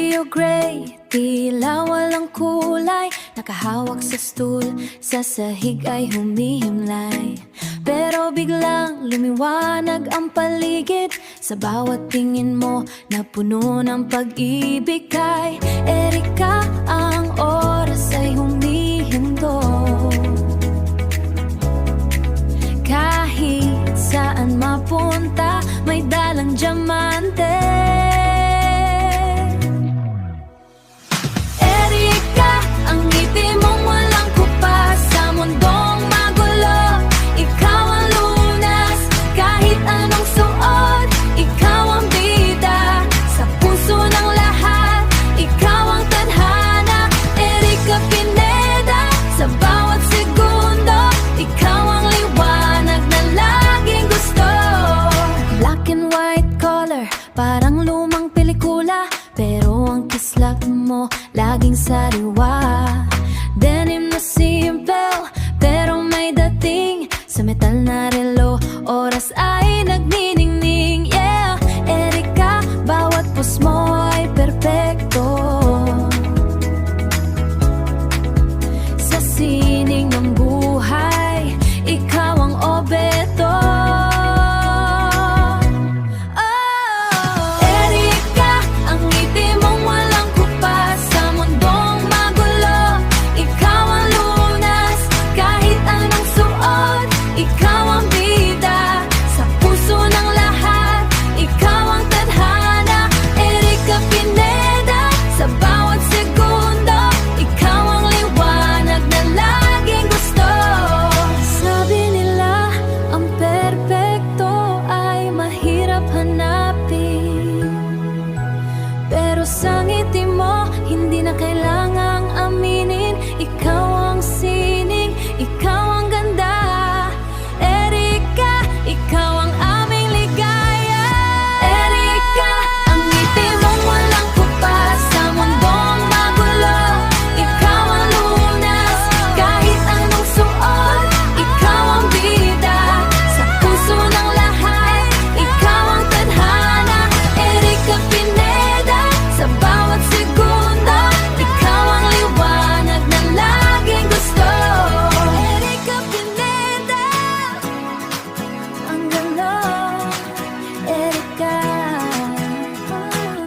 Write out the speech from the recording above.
Stereo gray, tila walang kulay. Nakahawak sa stool, sa sahig ay humihimlay. Pero biglang lumiwanag ang paligid. Sa bawat tingin mo na puno ng pag-ibig kay Erika. Ang oras ay humihindog, kahit saan mapunta may dalang diamante. Erika, ang ngiti mong walang kupas. Sa mundong magulo, ikaw ang lunas. Kahit anong suot, ikaw ang bida. Sa puso ng lahat, ikaw ang tadhana. Erika Pineda, sa bawat segundo, ikaw ang liwanag na laging gusto. Black and white color, parang lumang pelikula. Pero ang kislap mo, laging sariwa. Denim na simple, pero may dating. Sa metal na relo, oras ay nagniningning. Yeah, Erika, bawat pos mo ay perpekto. Sa sining ng buhay, ikaw ang obeto. Erika, ang ngiti mong walang kupas. Sa mundong magulo, ikaw ang lunas. Kahit anong suot, ikaw ang bida. Sa puso ng lahat, ikaw ang tadhana. Erika Pineda, sa bawat segundo, ikaw ang liwanag na laging gusto. Sabi nila, ang perpekto ay mahirap hanapin. Pero sa ngiti mo, hindi na kailangang aminin. Ikaw